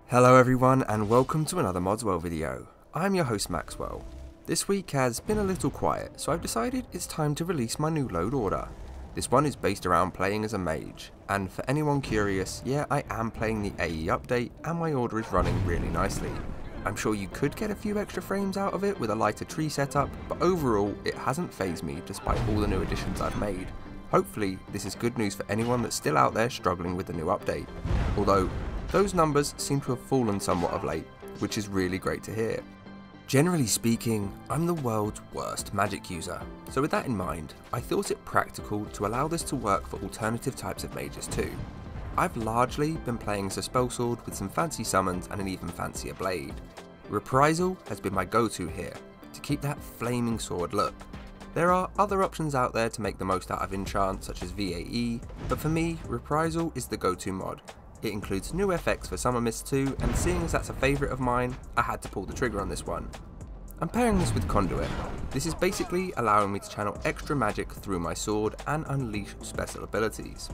Hello everyone and welcome to another Modswell video. I'm your host Maxwell. This week has been a little quiet, so I've decided it's time to release my new load order. This one is based around playing as a mage, and for anyone curious, yeah, I am playing the AE update and my order is running really nicely. I'm sure you could get a few extra frames out of it with a lighter tree setup, but overall it hasn't fazed me despite all the new additions I've made. Hopefully this is good news for anyone that's still out there struggling with the new update, although those numbers seem to have fallen somewhat of late, which is really great to hear. Generally speaking, I'm the world's worst magic user, so with that in mind, I thought it practical to allow this to work for alternative types of mages too. I've largely been playing as a spell sword with some fancy summons and an even fancier blade. Reprisal has been my go-to here, to keep that flaming sword look. There are other options out there to make the most out of enchant such as VAE, but for me, Reprisal is the go-to mod. It includes new FX for Summer Mist 2, and seeing as that's a favourite of mine, I had to pull the trigger on this one. I'm pairing this with Conduit. This is basically allowing me to channel extra magic through my sword and unleash special abilities.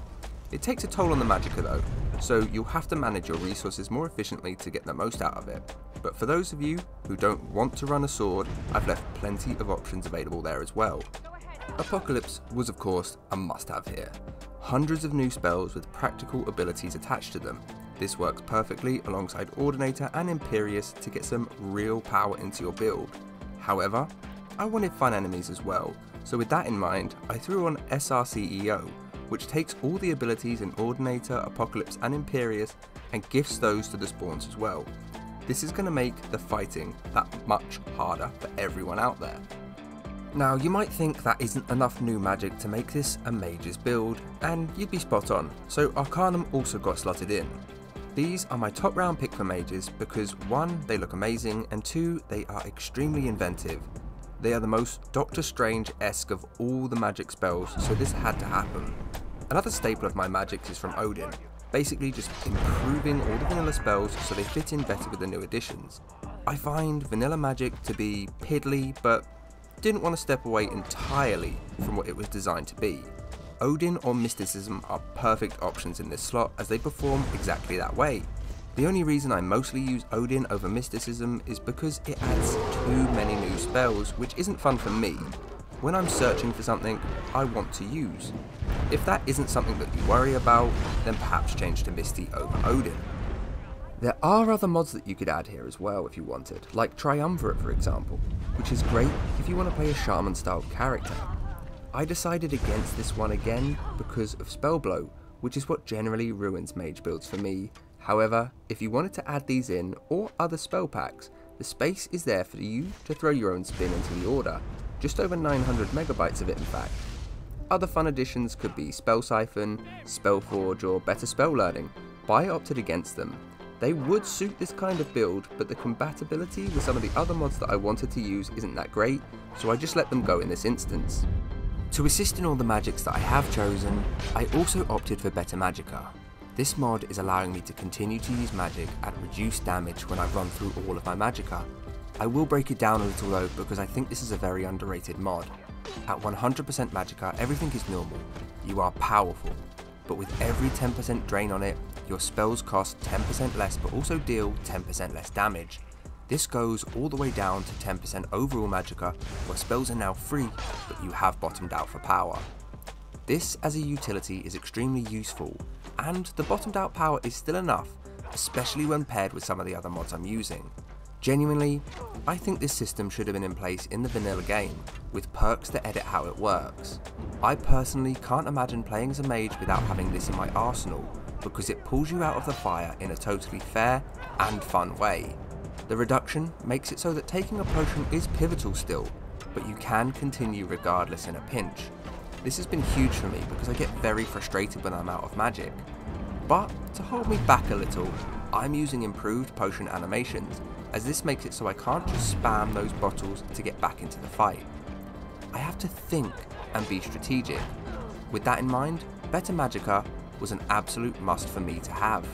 It takes a toll on the Magicka though, so you'll have to manage your resources more efficiently to get the most out of it. But for those of you who don't want to run a sword, I've left plenty of options available there as well. Apocalypse was of course a must-have here. Hundreds of new spells with practical abilities attached to them. This works perfectly alongside Ordinator and Imperious to get some real power into your build. However, I wanted fun enemies as well, so with that in mind, I threw on SRCEO, which takes all the abilities in Ordinator, Apocalypse and Imperious and gifts those to the spawns as well. This is going to make the fighting that much harder for everyone out there. Now you might think that isn't enough new magic to make this a mage's build, and you'd be spot on, so Arcanum also got slotted in. These are my top round pick for mages because 1, they look amazing, and 2, they are extremely inventive. They are the most Doctor Strange-esque of all the magic spells, so this had to happen. Another staple of my magics is from Odin, basically just improving all the vanilla spells so they fit in better with the new additions. I find vanilla magic to be piddly, but didn't want to step away entirely from what it was designed to be. Odin or Mysticism are perfect options in this slot as they perform exactly that way. The only reason I mostly use Odin over Mysticism is because it adds too many new spells, which isn't fun for me. When I'm searching for something I want to use. If that isn't something that you worry about, then perhaps change to Misty over Odin. There are other mods that you could add here as well if you wanted, like Triumvirate for example, which is great if you want to play a shaman style character. I decided against this one again because of Spellblow, which is what generally ruins mage builds for me. However, if you wanted to add these in, or other spell packs, the space is there for you to throw your own spin into the order, just over 900 megabytes of it in fact. Other fun additions could be Spell Siphon, Spellforge or Better Spell Learning, but I opted against them. They would suit this kind of build, but the compatibility with some of the other mods that I wanted to use isn't that great, so I just let them go in this instance. To assist in all the magics that I have chosen, I also opted for Better Magicka. This mod is allowing me to continue to use magic at reduced damage when I run through all of my Magicka. I will break it down a little though because I think this is a very underrated mod. At 100% Magicka, everything is normal. You are powerful, but with every 10% drain on it, your spells cost 10% less but also deal 10% less damage. This goes all the way down to 10% overall Magicka, where spells are now free, but you have bottomed out for power. This as a utility is extremely useful, and the bottomed out power is still enough, especially when paired with some of the other mods I'm using. Genuinely, I think this system should have been in place in the vanilla game, with perks that edit how it works. I personally can't imagine playing as a mage without having this in my arsenal, because it pulls you out of the fire in a totally fair and fun way. The reduction makes it so that taking a potion is pivotal still, but you can continue regardless in a pinch. This has been huge for me because I get very frustrated when I'm out of magic. But to hold me back a little, I'm using improved potion animations, as this makes it so I can't just spam those bottles to get back into the fight. I have to think and be strategic. With that in mind, Better Magicka was an absolute must for me to have.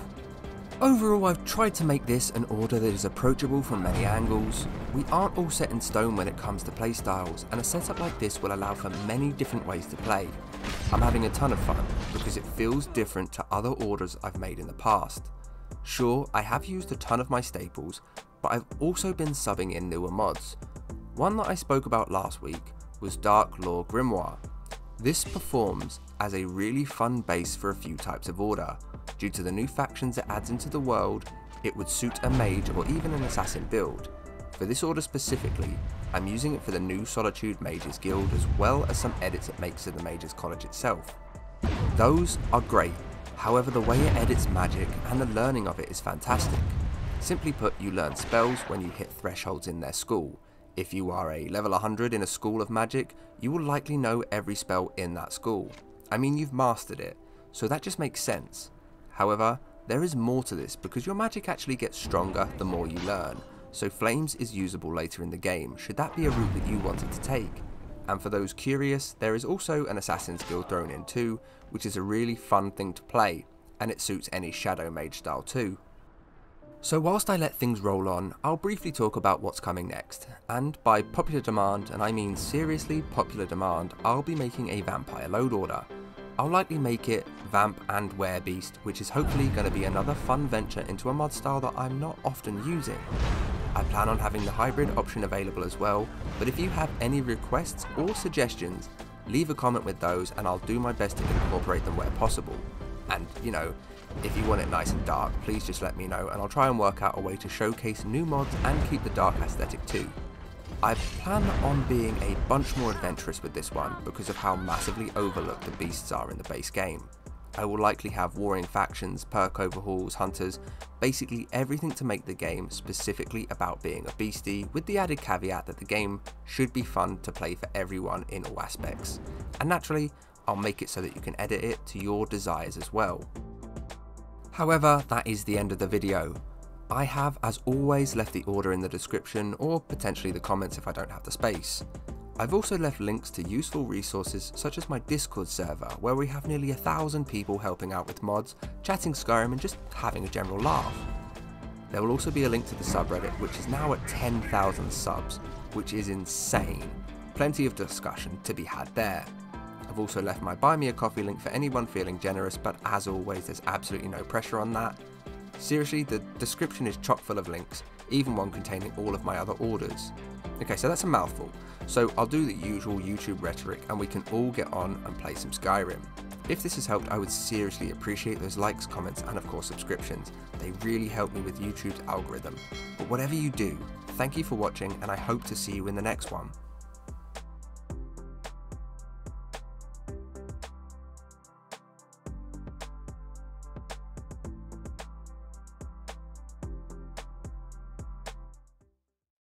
Overall, I've tried to make this an order that is approachable from many angles. We aren't all set in stone when it comes to playstyles, and a setup like this will allow for many different ways to play. I'm having a ton of fun because it feels different to other orders I've made in the past. Sure, I have used a ton of my staples, but I've also been subbing in newer mods. One that I spoke about last week was Dark Lore Grimoire. This performs as a really fun base for a few types of order. Due to the new factions it adds into the world, it would suit a mage or even an assassin build. For this order specifically, I'm using it for the new Solitude Mages Guild as well as some edits it makes to the Mages College itself. Those are great, however the way it edits magic and the learning of it is fantastic. Simply put, you learn spells when you hit thresholds in their school. If you are a level 100 in a school of magic, you will likely know every spell in that school. I mean, you've mastered it, so that just makes sense. However, there is more to this because your magic actually gets stronger the more you learn, so Flames is usable later in the game should that be a route that you wanted to take. And for those curious, there is also an Assassin's Guild thrown in too, which is a really fun thing to play, and it suits any Shadow Mage style too. So whilst I let things roll on, I'll briefly talk about what's coming next, and by popular demand, and I mean seriously popular demand, I'll be making a vampire load order. I'll likely make it Vamp and Werebeast, which is hopefully going to be another fun venture into a mod style that I'm not often using. I plan on having the hybrid option available as well, but if you have any requests or suggestions, leave a comment with those and I'll do my best to incorporate them where possible. And you know, if you want it nice and dark, please just let me know and I'll try and work out a way to showcase new mods and keep the dark aesthetic too. I plan on being a bunch more adventurous with this one because of how massively overlooked the beasts are in the base game. I will likely have warring factions, perk overhauls, hunters, basically everything to make the game specifically about being a beastie, with the added caveat that the game should be fun to play for everyone in all aspects. And naturally, I'll make it so that you can edit it to your desires as well. However, that is the end of the video. I have, as always, left the order in the description or potentially the comments if I don't have the space. I've also left links to useful resources such as my Discord server where we have nearly 1,000 people helping out with mods, chatting Skyrim and just having a general laugh. There will also be a link to the subreddit which is now at 10,000 subs, which is insane. Plenty of discussion to be had there. I've also left my Buy Me a Coffee link for anyone feeling generous, but as always there's absolutely no pressure on that. Seriously, the description is chock full of links, even one containing all of my other orders. Okay, so that's a mouthful, so I'll do the usual YouTube rhetoric and we can all get on and play some Skyrim. If this has helped, I would seriously appreciate those likes, comments and of course subscriptions. They really help me with YouTube's algorithm. But whatever you do, thank you for watching and I hope to see you in the next one.